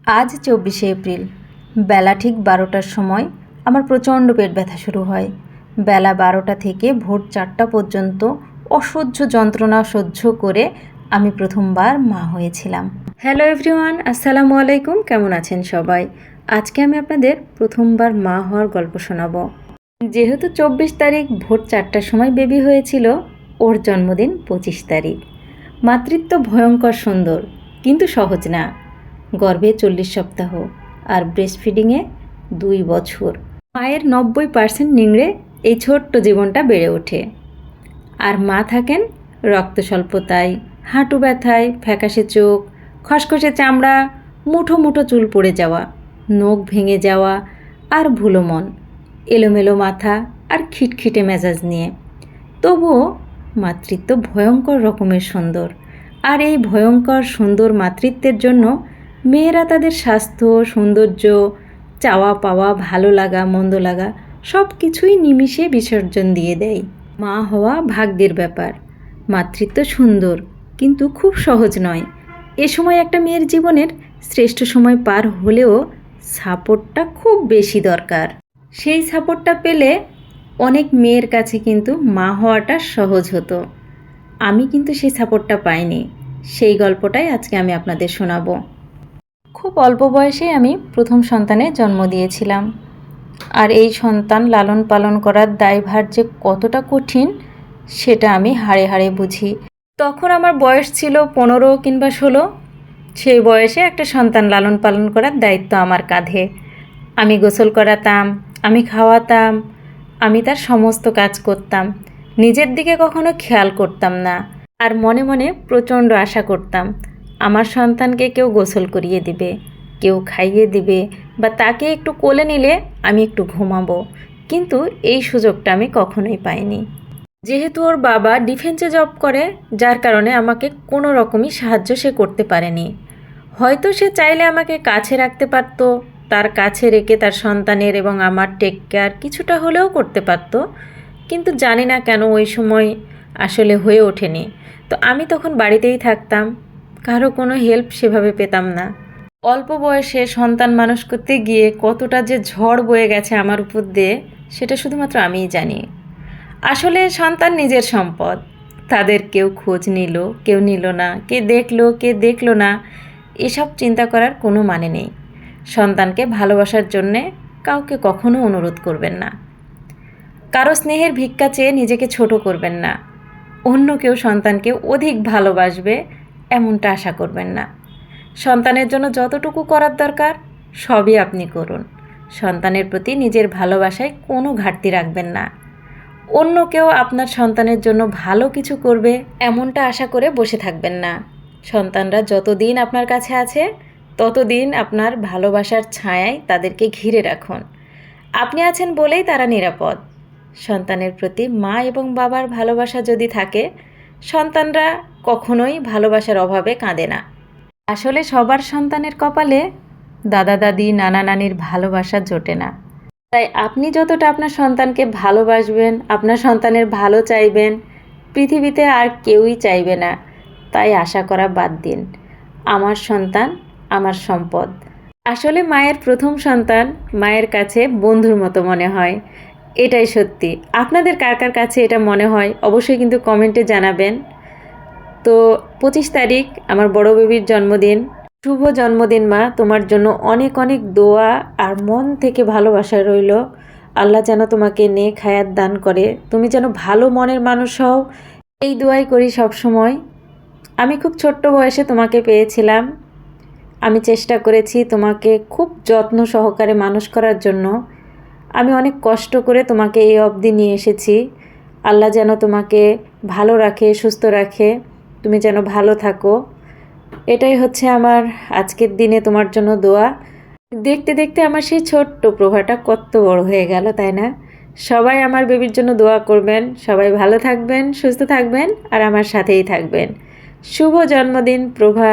আজ 24শে এপ্রিল বেলা ঠিক 12টার সময় আমার প্রচণ্ড পেট ব্যথা শুরু হয়। বেলা 12টা থেকে ভোর 4টা পর্যন্ত অসহ্য যন্ত্রণা সহ্য করে আমি প্রথমবার মা হয়েছিলাম। হ্যালো এভরিওয়ান, আসসালামু আলাইকুম। কেমন আছেন সবাই? আজকে আমি আপনাদের প্রথমবার মা হওয়ার গল্প শোনাবো। যেহেতু 24 তারিখ ভোর 4টার সময় বেবি হয়েছিল, ওর জন্মদিন 25 তারিখ। মাতৃত্ব ভয়ঙ্কর সুন্দর কিন্তু সহজ না। গর্ভে 40 সপ্তাহ আর ব্রেস্ট ফিডিংয়ে 2 বছর। মায়ের 90% নিংড়ে এই ছোট্ট জীবনটা বেড়ে ওঠে। আর মা থাকেন রক্ত স্বল্পতায়, হাঁটু ব্যথায়, ফ্যাকাশে চোখ, খসখসে চামড়া, মুঠো মুঠো চুল পড়ে যাওয়া, নখ ভেঙে যাওয়া আর ভুলো মন, এলোমেলো মাথা আর খিটখিটে মেজাজ নিয়ে। তবুও মাতৃত্ব ভয়ঙ্কর রকমের সুন্দর। আর এই ভয়ঙ্কর সুন্দর মাতৃত্বের জন্য মেয়েরা তাদের স্বাস্থ্য, সৌন্দর্য, চাওয়া পাওয়া, ভালো লাগা মন্দ লাগা সব কিছুই নিমিষে বিসর্জন দিয়ে দেয়। মা হওয়া ভাগ্যের ব্যাপার। মাতৃত্ব সুন্দর কিন্তু খুব সহজ নয়। এ সময় একটা মেয়ের জীবনের শ্রেষ্ঠ সময় পার হলেও সাপোর্টটা খুব বেশি দরকার। সেই সাপোর্টটা পেলে অনেক মেয়ের কাছে কিন্তু মা হওয়াটা সহজ হতো। আমি কিন্তু সেই সাপোর্টটা পাইনি। সেই গল্পটাই আজকে আমি আপনাদের শোনাবো। খুব অল্প বয়সে আমি প্রথম সন্তানের জন্ম দিয়েছিলাম। আর এই সন্তান লালন পালন করার দায়ভার যে কতটা কঠিন সেটা আমি হাড়ে হাড়ে বুঝি। তখন আমার বয়স ছিল 15 কিংবা 16। সেই বয়সে একটা সন্তান লালন পালন করার দায়িত্ব আমার কাঁধে। আমি গোসল করাতাম, আমি খাওয়াতাম, আমি তার সমস্ত কাজ করতাম। নিজের দিকে কখনো খেয়াল করতাম না। আর মনে মনে প্রচণ্ড আশা করতাম আমার সন্তানকে কেউ গোসল করিয়ে দিবে, কেউ খাইয়ে দিবে, বা তাকে একটু কোলে নিলে আমি একটু ঘুমাবো। কিন্তু এই সুযোগটা আমি কখনোই পাইনি। যেহেতু ওর বাবা ডিফেন্সে জব করে, যার কারণে আমাকে কোনো রকমই সাহায্য সে করতে পারেনি। হয়তো সে চাইলে আমাকে কাছে রাখতে পারত, তার কাছে রেখে তার সন্তানের এবং আমার টেক কেয়ার কিছুটা হলেও করতে পারত, কিন্তু জানি না কেন ওই সময় আসলে হয়ে ওঠেনি। তো আমি তখন বাড়িতেই থাকতাম, কারো কোনো হেল্প সেভাবে পেতাম না। অল্প বয়সে সন্তান মানুষ করতে গিয়ে কতটা যে ঝড় বয়ে গেছে আমার উপর দিয়ে, সেটা শুধুমাত্র আমিই জানি। আসলে সন্তান নিজের সম্পদ। তাদের কেউ খোঁজ নিল, কেউ নিল না, কে দেখলো না, এসব চিন্তা করার কোনো মানে নেই। সন্তানকে ভালোবাসার জন্যে কাউকে কখনো অনুরোধ করবেন না। কারো স্নেহের ভিক্ষা চেয়ে নিজেকে ছোট করবেন না। অন্য কেউ সন্তানকে অধিক ভালোবাসবে এমনটা আশা করবেন না। সন্তানের জন্য যতটুকু করার দরকার সবই আপনি করুন। সন্তানের প্রতি নিজের ভালোবাসায় কোনো ঘাটতি রাখবেন না। অন্য কেউ আপনার সন্তানের জন্য ভালো কিছু করবে এমনটা আশা করে বসে থাকবেন না। সন্তানরা যতদিন আপনার কাছে আছে ততদিন আপনার ভালোবাসার ছায়ায় তাদেরকে ঘিরে রাখুন। আপনি আছেন বলেই তারা নিরাপদ। সন্তানের প্রতি মা এবং বাবার ভালোবাসা যদি থাকে, সন্তানরা কখনোই ভালোবাসার অভাবে কাঁদে না। আসলে সবার সন্তানের কপালে দাদা দাদি, নানা নানির ভালোবাসা জোটে না। তাই আপনি যতটা আপনার সন্তানকে ভালোবাসবেন, আপনার সন্তানের ভালো চাইবেন, পৃথিবীতে আর কেউই চাইবে না। তাই আশা করা বাদ দিন। আমার সন্তান আমার সম্পদ। আসলে মায়ের প্রথম সন্তান মায়ের কাছে বন্ধুর মতো মনে হয়, এটাই সত্যি। আপনাদের কার কার কাছে এটা মনে হয় অবশ্যই কিন্তু কমেন্টে জানাবেন। তো 25 তারিখ আমার বড় বেবির জন্মদিন। শুভ জন্মদিন মা, তোমার জন্য অনেক অনেক দোয়া আর মন থেকে ভালোবাসা রইল। আল্লাহ যেন তোমাকে নেক হায়াত দান করে, তুমি যেন ভালো মনের মানুষ হও, এই দোয়াই করি সব সময়। আমি খুব ছোট্ট বয়সে তোমাকে পেয়েছিলাম। আমি চেষ্টা করেছি তোমাকে খুব যত্ন সহকারে মানুষ করার জন্য। আমি অনেক কষ্ট করে তোমাকে এই অবধি নিয়ে এসেছি। আল্লাহ যেন তোমাকে ভালো রাখে, সুস্থ রাখে, তুমি যেন ভালো থাকো। এটাই হচ্ছে আমার আজকের দিনে তোমার জন্য দোয়া। দেখতে দেখতে আমার সেই ছোট্ট প্রভাটা কত বড় হয়ে গেল, তাই না? সবাই আমার বেবির জন্য দোয়া করবেন। সবাই ভালো থাকবেন, সুস্থ থাকবেন আর আমার সাথেই থাকবেন। শুভ জন্মদিন প্রভা।